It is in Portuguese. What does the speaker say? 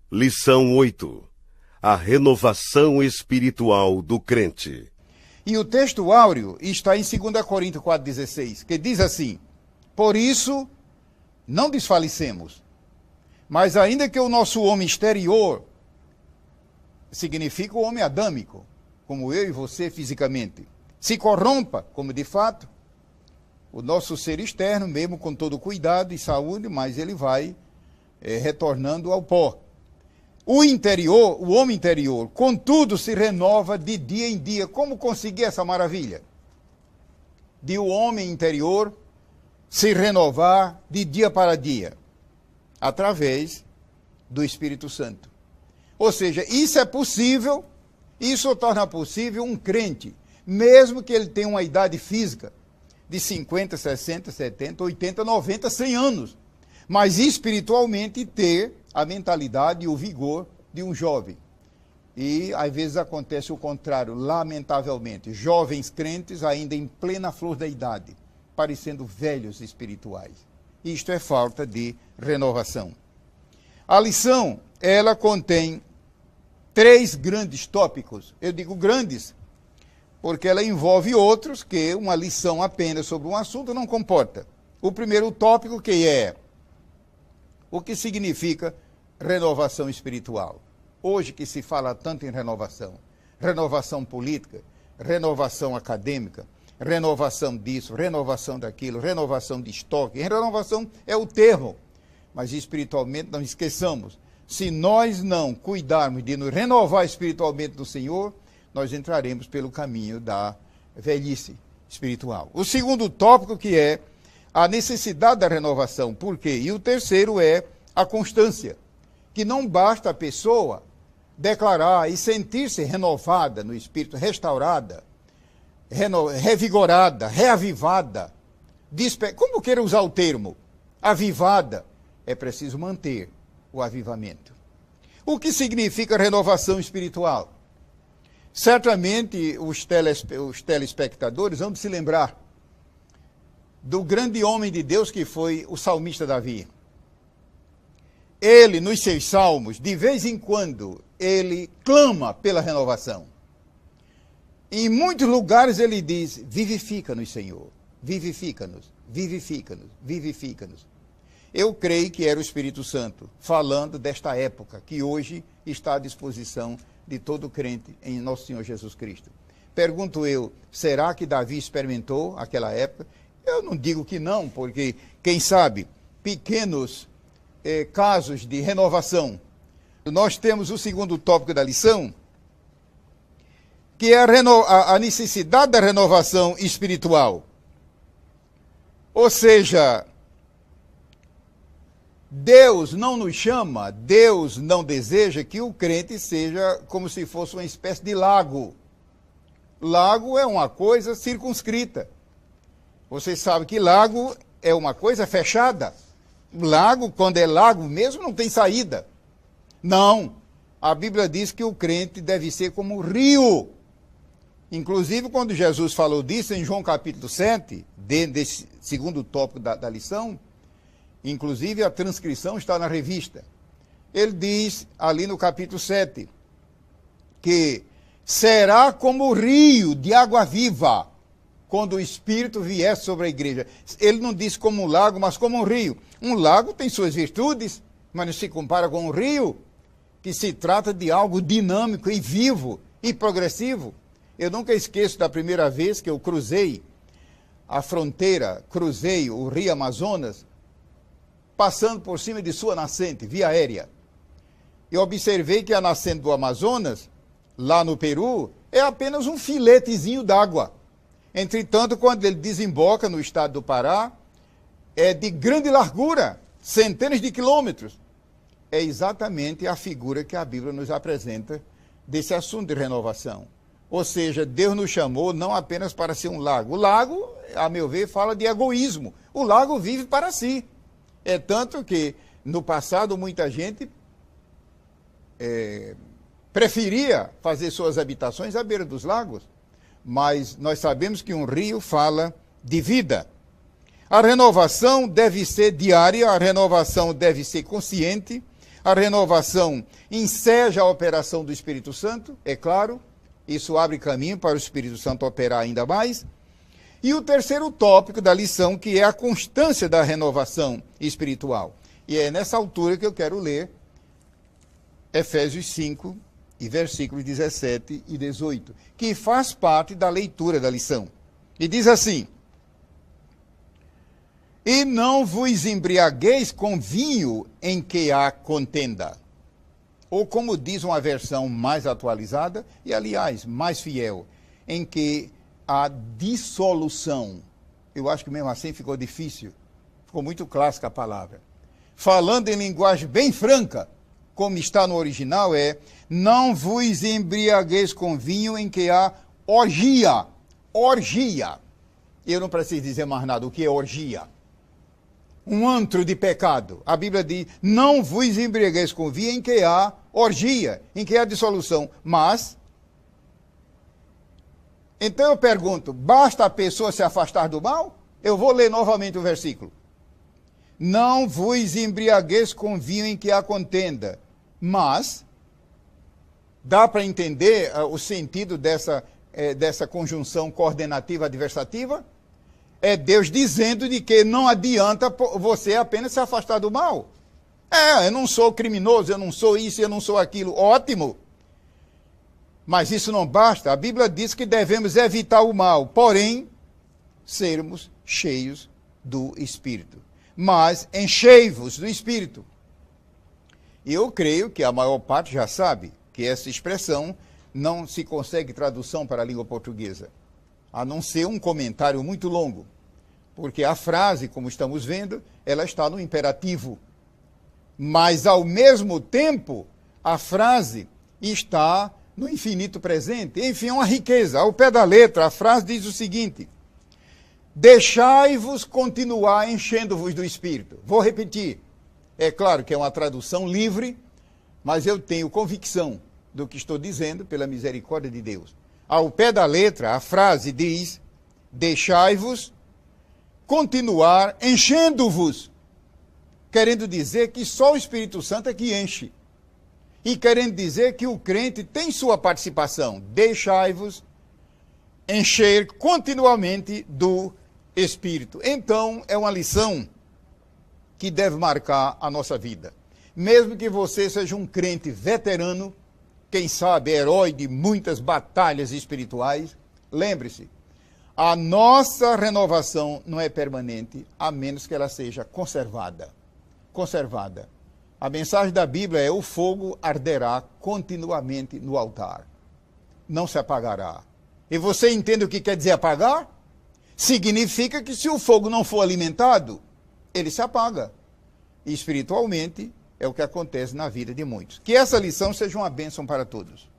Lição 8. A renovação espiritual do crente. E o texto áureo está em 2 Coríntios 4,16, que diz assim: por isso, não desfalecemos, mas ainda que o nosso homem exterior, significa o homem adâmico, como eu e você fisicamente, se corrompa, como de fato, o nosso ser externo, mesmo com todo cuidado e saúde, mas ele vai retornando ao pó. O interior, o homem interior, contudo, se renova de dia em dia. Como conseguir essa maravilha? De o homem interior se renovar de dia para dia, através do Espírito Santo. Ou seja, isso é possível, isso torna possível um crente, mesmo que ele tenha uma idade física de 50, 60, 70, 80, 90, 100 anos, mas espiritualmente ter a mentalidade e o vigor de um jovem. E às vezes acontece o contrário, lamentavelmente, jovens crentes ainda em plena flor da idade, parecendo velhos espirituais. Isto é falta de renovação. A lição, ela contém 3 grandes tópicos. Eu digo grandes, porque ela envolve outros que uma lição apenas sobre um assunto não comporta. O primeiro tópico que é o que significa renovação espiritual. Hoje que se fala tanto em renovação. Renovação política, renovação acadêmica, renovação disso, renovação daquilo, renovação de estoque. Renovação é o termo, mas espiritualmente não esqueçamos. Se nós não cuidarmos de nos renovar espiritualmente do Senhor, nós entraremos pelo caminho da velhice espiritual. O segundo tópico que é a necessidade da renovação. Por quê? E o terceiro é a constância, que não basta a pessoa declarar e sentir-se renovada no espírito, restaurada, revigorada, reavivada, como queira usar o termo, avivada, é preciso manter o avivamento. O que significa renovação espiritual? Certamente os telespectadores vão se lembrar do grande homem de Deus que foi o salmista Davi. Ele, nos seus salmos, de vez em quando, ele clama pela renovação. Em muitos lugares ele diz: vivifica-nos, Senhor, vivifica-nos, vivifica-nos, vivifica-nos. Eu creio que era o Espírito Santo falando desta época, que hoje está à disposição de todo crente em nosso Senhor Jesus Cristo. Pergunto eu, será que Davi experimentou aquela época? Eu não digo que não, porque, quem sabe, pequenos casos de renovação. Nós temos o segundo tópico da lição, que é a necessidade da renovação espiritual. Ou seja, Deus não nos chama, Deus não deseja que o crente seja como se fosse uma espécie de lago. Lago é uma coisa circunscrita. Você sabe que lago é uma coisa fechada. Lago, quando é lago mesmo, não tem saída. Não. A Bíblia diz que o crente deve ser como um rio. Inclusive, quando Jesus falou disso em João capítulo 7, dentro desse segundo tópico da lição, inclusive a transcrição está na revista. Ele diz ali no capítulo 7 que será como o rio de água viva quando o Espírito vier sobre a igreja. Ele não diz como um lago, mas como um rio. Um lago tem suas virtudes, mas não se compara com um rio, que se trata de algo dinâmico e vivo e progressivo. Eu nunca esqueço da primeira vez que eu cruzei a fronteira, cruzei o rio Amazonas, passando por cima de sua nascente, via aérea. Eu observei que a nascente do Amazonas, lá no Peru, é apenas um filetezinho d'água. Entretanto, quando ele desemboca no estado do Pará, é de grande largura, centenas de quilômetros. É exatamente a figura que a Bíblia nos apresenta desse assunto de renovação. Ou seja, Deus nos chamou não apenas para ser um lago. O lago, a meu ver, fala de egoísmo. O lago vive para si. É tanto que, no passado, muita gente preferia fazer suas habitações à beira dos lagos. Mas nós sabemos que um rio fala de vida. A renovação deve ser diária, a renovação deve ser consciente, A renovação enseja a operação do Espírito Santo, é claro. Isso abre caminho para o Espírito Santo operar ainda mais. E o terceiro tópico da lição, que é a constância da renovação espiritual. E é nessa altura que eu quero ler Efésios 5, e versículos 17 e 18, que faz parte da leitura da lição. E diz assim: e não vos embriagueis com vinho em que há contenda. Ou como diz uma versão mais atualizada, e aliás, mais fiel, em que há dissolução. Eu acho que mesmo assim ficou difícil, ficou muito clássica a palavra. Falando em linguagem bem franca, como está no original, é: não vos embriagueis com vinho em que há orgia. Orgia. Eu não preciso dizer mais nada. O que é orgia? Um antro de pecado. A Bíblia diz: não vos embriagueis com vinho em que há orgia, em que há dissolução. Mas, então eu pergunto, basta a pessoa se afastar do mal? Eu vou ler novamente o versículo. Não vos embriagueis com vinho em que há contenda. Mas, dá para entender o sentido dessa conjunção coordenativa adversativa? É Deus dizendo de que não adianta você apenas se afastar do mal. Eu não sou criminoso, eu não sou isso, eu não sou aquilo. Ótimo. Mas isso não basta. A Bíblia diz que devemos evitar o mal, porém, sermos cheios do Espírito. Mas enchei-vos do Espírito. E eu creio que a maior parte já sabe que essa expressão não se consegue tradução para a língua portuguesa, a não ser um comentário muito longo, porque a frase, como estamos vendo, ela está no imperativo. Mas, ao mesmo tempo, a frase está no infinito presente. Enfim, uma riqueza. Ao pé da letra, a frase diz o seguinte: deixai-vos continuar enchendo-vos do Espírito. Vou repetir. É claro que é uma tradução livre, mas eu tenho convicção do que estou dizendo pela misericórdia de Deus. Ao pé da letra, a frase diz: deixai-vos continuar enchendo-vos. Querendo dizer que só o Espírito Santo é que enche. E querendo dizer que o crente tem sua participação. Deixai-vos encher continuamente do Espírito. Então, é uma lição que deve marcar a nossa vida. Mesmo que você seja um crente veterano, quem sabe herói de muitas batalhas espirituais, lembre-se, a nossa renovação não é permanente, a menos que ela seja conservada. Conservada. A mensagem da Bíblia é: o fogo arderá continuamente no altar. Não se apagará. E você entende o que quer dizer apagar? Significa que se o fogo não for alimentado, ele se apaga. E espiritualmente é o que acontece na vida de muitos. Que essa lição seja uma bênção para todos.